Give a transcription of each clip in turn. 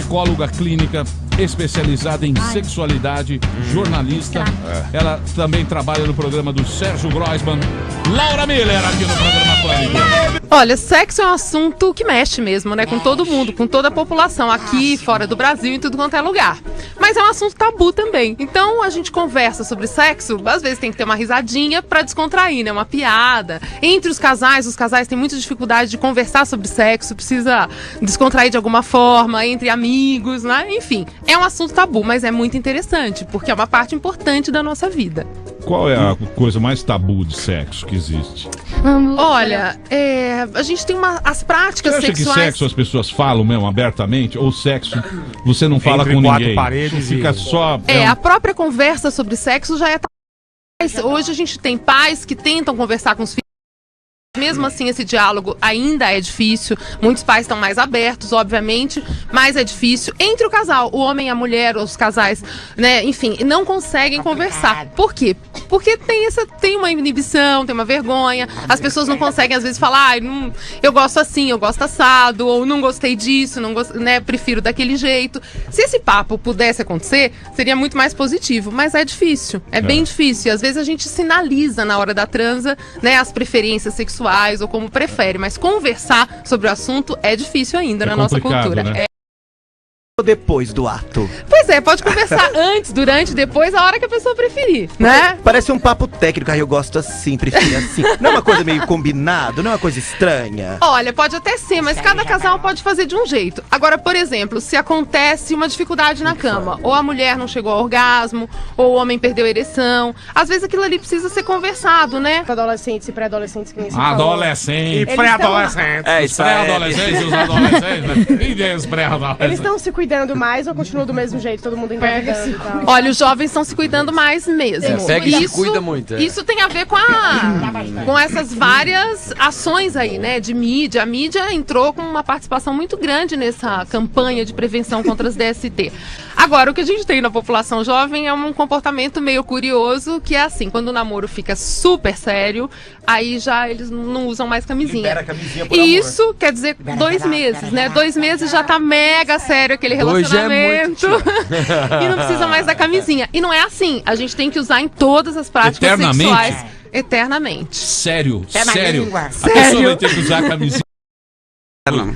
psicóloga clínica, especializada em sexualidade, jornalista. Ela também trabalha no programa do Sérgio Groisman. Laura Miller aqui no programa Pânico. Olha, sexo é um assunto que mexe mesmo, né? Com todo mundo, com toda a população, aqui, fora do Brasil, em tudo quanto é lugar. Mas é um assunto tabu também. Então a gente conversa sobre sexo, às vezes tem que ter uma risadinha pra descontrair, né? Uma piada. Entre os casais têm muita dificuldade de conversar sobre sexo, precisa descontrair de alguma forma, entre amigos, né? Enfim, é um assunto tabu, mas é muito interessante, porque é uma parte importante da nossa vida. Qual é a coisa mais tabu de sexo que existe? Olha, a gente tem as práticas Você acha sexuais. que sexo as pessoas falam mesmo abertamente? Ou sexo você não fala Entre com quatro ninguém? paredes Fica e- só... A própria conversa sobre sexo já é tabu. Hoje a gente tem pais que tentam conversar com os filhos. Mesmo assim, esse diálogo ainda é difícil. Muitos pais estão mais abertos, obviamente, mas é difícil. Entre o casal, o homem e a mulher, os casais, né, enfim, não conseguem conversar. Por quê? Porque tem uma inibição, tem uma vergonha. As pessoas não conseguem, às vezes, falar, eu gosto assim, eu gosto assado, ou não gostei disso, né, prefiro daquele jeito. Se esse papo pudesse acontecer, seria muito mais positivo, mas é difícil. É bem difícil. E às vezes a gente sinaliza na hora da transa, né, as preferências sexuais ou como prefere, mas conversar sobre o assunto é difícil ainda na nossa cultura. Né? Depois do ato. Pois é, pode conversar antes, durante, depois, a hora que a pessoa preferir, né? Parece um papo técnico, aí eu gosto assim, prefiro assim. Não é uma coisa meio combinado, não é uma coisa estranha. Olha, pode até ser, mas cada casal pode fazer de um jeito. Agora, por exemplo, se acontece uma dificuldade na cama, ou a mulher não chegou ao orgasmo, ou o homem perdeu a ereção, às vezes aquilo ali precisa ser conversado, né? Adolescentes e pré-adolescentes que nem se falou. Adolescente. E pré-adolescente. É, Os isso é. pré-adolescentes e os adolescentes, né? Quem é os Eles pré-adolescentes? estão se cuidando mais ou continuam do mesmo jeito, todo mundo engravidando e tal? Olha, os jovens estão se cuidando mais mesmo. Pega e se cuida muito. Isso tem a ver com essas várias ações aí, né, de mídia. A mídia entrou com uma participação muito grande nessa campanha de prevenção contra as DST. Agora, o que a gente tem na população jovem é um comportamento meio curioso, que é assim, quando o namoro fica super sério, aí já eles não usam mais camisinha. Libera a camisinha por E amor. isso quer dizer 2 meses, né? 2 meses já tá mega sério aquele Dois já é relacionamento. E não precisa mais da camisinha. E não é assim. A gente tem que usar em todas as práticas Eternamente? sexuais. Eternamente. Sério, na sério. língua. A pessoa vai ter que usar a camisinha.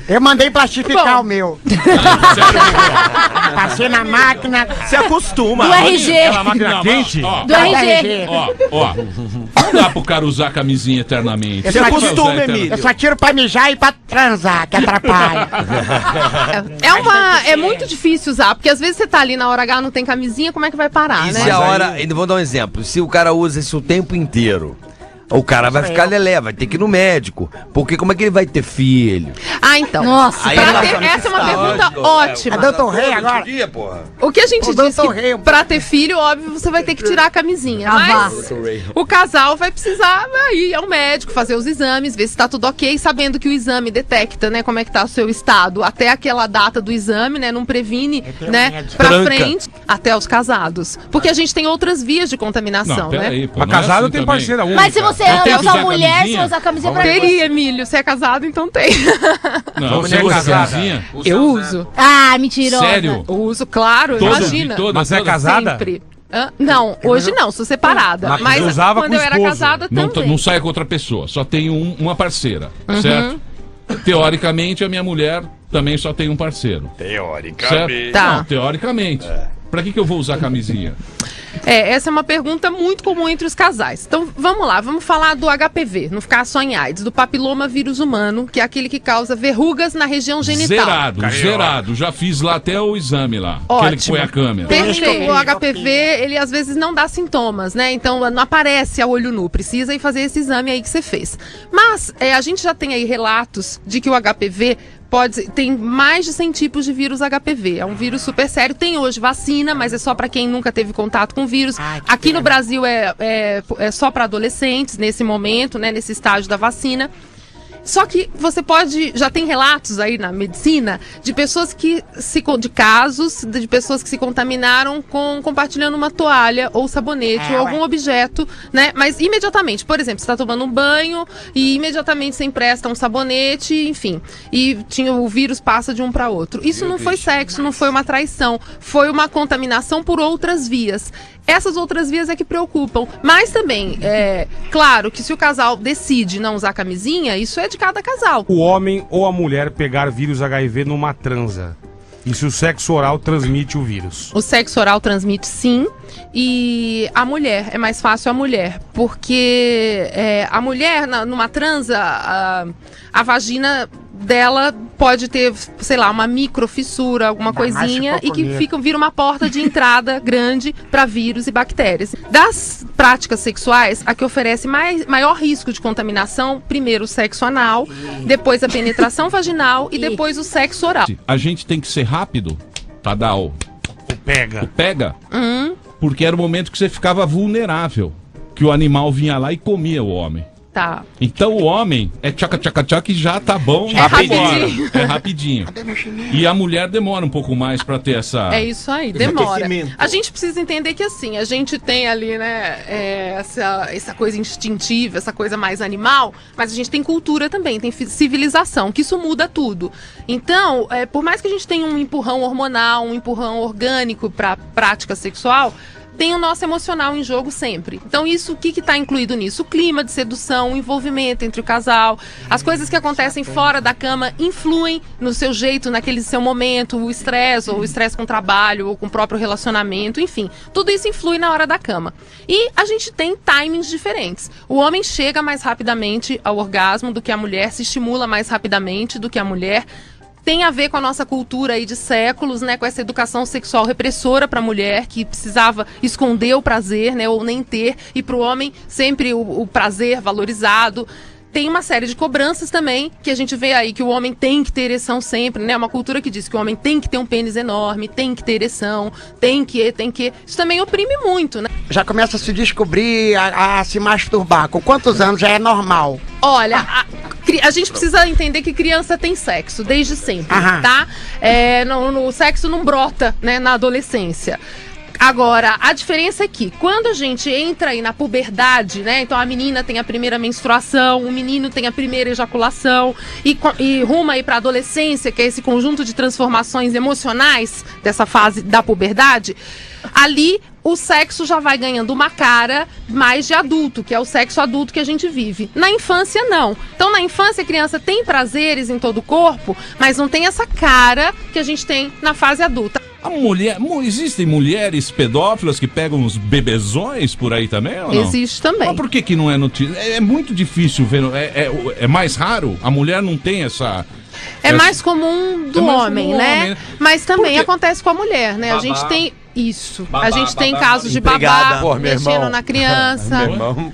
Eu mandei plastificar Bom. o meu. Sério. Passei na máquina Se acostuma. Do RG. Aquela máquina Não, quente. ó, Do RG. ó. Não dá pro cara usar a camisinha eternamente. Se Não vai usar acostuma, eternamente. Emílio. eu só tiro pra mijar e pra transar, que atrapalha. É muito difícil usar, porque às vezes você tá ali na hora H, não tem camisinha, como é que vai parar, E né? se a hora. Ainda vou dar um exemplo. Se o cara usa isso o tempo inteiro, o cara vai ficar lelé, vai ter que ir no médico. Porque como é que ele vai ter filho? Ah, então. Nossa, Aí Pra ela ter- fala, essa é uma tá pergunta ótimo. ótima. É doutor Rei agora. Dia, porra. O que a gente O diz Dr. que Rei. pra ter filho, óbvio, você vai ter que tirar a camisinha. Mas o casal vai precisar ir ao médico, fazer os exames, ver se tá tudo ok, sabendo que o exame detecta, né, como é que tá o seu estado até aquela data do exame, né, não previne, né, pra Tranca. frente até os casados. Porque a gente tem outras vias de contaminação, Não, né? peraí, pô. Mas não é casado assim tem também. parceira única. Mas se você Eu tenho que usa usar mulher, você camisinha? usa a camisinha pra Teria, Emílio, se é casado, então tem. Não, você mulher usa casada. camisinha? Eu uso. Ah, mentirosa. Sério? Eu uso, claro, Todo imagina. dia, Mas é casada? Sempre. Não, hoje não, sou separada. Mas Mas usava quando com eu era esposo. casada Não, também. não saia com outra pessoa, só tem uma parceira, certo? Teoricamente, a minha mulher também só tem um parceiro. Teoricamente. Tá. Não, teoricamente. Pra que eu vou usar camisinha? Essa é uma pergunta muito comum entre os casais. Então, vamos lá, vamos falar do HPV, não ficar só em AIDS, do papiloma vírus humano, que é aquele que causa verrugas na região genital. Zerado. Já fiz lá até o exame lá. Aquele que Ótimo. põe a câmera. Perfeito. O HPV, ele às vezes não dá sintomas, né? Então não aparece a olho nu. Precisa ir fazer esse exame aí que você fez. Mas a gente já tem aí relatos de que o HPV tem mais de 100 tipos de vírus HPV. É um vírus super sério. Tem hoje vacina, mas é só para quem nunca teve contato com o vírus. Aqui no Brasil é só para adolescentes nesse momento, né? Nesse estágio da vacina. Só que você já tem relatos aí na medicina de pessoas de casos de pessoas que se contaminaram compartilhando uma toalha ou sabonete ou algum objeto, né? Mas imediatamente, por exemplo, você está tomando um banho e imediatamente você empresta um sabonete, enfim, e o vírus passa de um para outro. Isso não foi sexo, não foi uma traição, foi uma contaminação por outras vias. Essas outras vias é que preocupam. Mas também, claro que se o casal decide não usar camisinha, isso é de cada casal. O homem ou a mulher pegar vírus HIV numa transa. E se o sexo oral transmite o vírus? O sexo oral transmite, sim. E a mulher, é mais fácil a mulher. Porque a mulher, numa transa, a vagina dela pode ter, sei lá, uma microfissura, alguma coisinha, e que vira uma porta de entrada grande para vírus e bactérias. Das práticas sexuais, a que oferece maior risco de contaminação, primeiro o sexo anal, depois a penetração vaginal e depois o sexo oral. A gente tem que ser rápido pra dar o pega, porque era o momento que você ficava vulnerável, que o animal vinha lá e comia o homem. Tá. Então o homem é tchaca-tchaca-tchaca e já tá bom. Rapidinho. É rapidinho. E a mulher demora um pouco mais pra ter essa... É isso aí, demora. A gente precisa entender que assim, a gente tem ali, né, essa coisa instintiva, essa coisa mais animal, mas a gente tem cultura também, tem civilização, que isso muda tudo. Então, por mais que a gente tenha um empurrão hormonal, um empurrão orgânico pra prática sexual, tem o nosso emocional em jogo sempre. Então o que está incluído nisso? O clima de sedução, o envolvimento entre o casal, as coisas que acontecem fora da cama influem no seu jeito, naquele seu momento, o estresse, ou o estresse com o trabalho, ou com o próprio relacionamento, enfim. Tudo isso influi na hora da cama. E a gente tem timings diferentes. O homem chega mais rapidamente ao orgasmo do que a mulher, se estimula mais rapidamente do que a mulher. Tem a ver com a nossa cultura aí de séculos, né, com essa educação sexual repressora para a mulher, que precisava esconder o prazer, né, ou nem ter, e para o homem sempre o prazer valorizado. Tem uma série de cobranças também, que a gente vê aí que o homem tem que ter ereção sempre, né? Uma cultura que diz que o homem tem que ter um pênis enorme, tem que ter ereção, tem que. Isso também oprime muito, né? Já começa a se descobrir, a se masturbar. Com quantos anos já é normal? Olha, a gente precisa entender que criança tem sexo desde sempre, tá? O sexo não brota, né, na adolescência. Agora, a diferença é que quando a gente entra aí na puberdade, né? Então a menina tem a primeira menstruação, o menino tem a primeira ejaculação e ruma aí pra adolescência, que é esse conjunto de transformações emocionais dessa fase da puberdade, ali o sexo já vai ganhando uma cara mais de adulto, que é o sexo adulto que a gente vive. Na infância, não. Então, na infância, a criança tem prazeres em todo o corpo, mas não tem essa cara que a gente tem na fase adulta. Existem mulheres pedófilas que pegam uns bebezões por aí também, ou não? Existe também. Mas por que não é notícia? É muito difícil ver, é mais raro? A mulher não tem essa... É mais comum do homem, né? Mas também acontece com a mulher, né? Babá. A gente tem isso. Babá, a gente tem babá, casos de empregada. babá Pô, meu mexendo irmão. na criança. Meu irmão,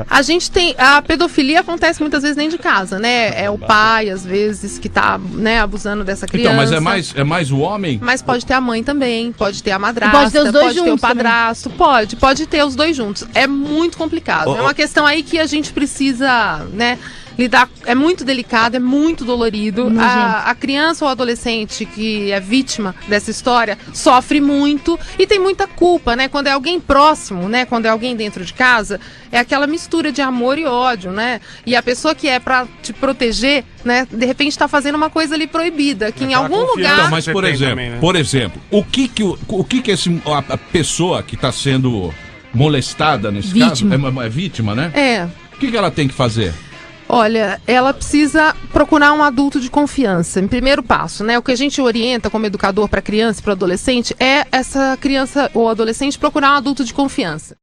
A gente tem... A pedofilia acontece muitas vezes dentro de casa, né? É o pai, às vezes, que tá, né, abusando dessa criança. Então, mas é mais o homem? Mas pode ter a mãe também, pode ter a madrasta, Pode ter os dois pode ter o juntos padrasto, pode ter os dois juntos. É muito complicado. É uma questão aí que a gente precisa, né, lidar. É muito delicado, é muito dolorido. A criança ou adolescente que é vítima dessa história sofre muito e tem muita culpa, né? Quando é alguém próximo, né? Quando é alguém dentro de casa, é aquela mistura de amor e ódio, né? E a pessoa que é pra te proteger, né? De repente tá fazendo uma coisa ali proibida, que em algum lugar... Então, mas Você por tem exemplo, também, né? o que a pessoa que está sendo molestada nesse Vítima. caso é vítima, né? É. O que ela tem que fazer? Olha, ela precisa procurar um adulto de confiança. Em primeiro passo, né? O que a gente orienta como educador para criança e para adolescente é essa criança ou adolescente procurar um adulto de confiança.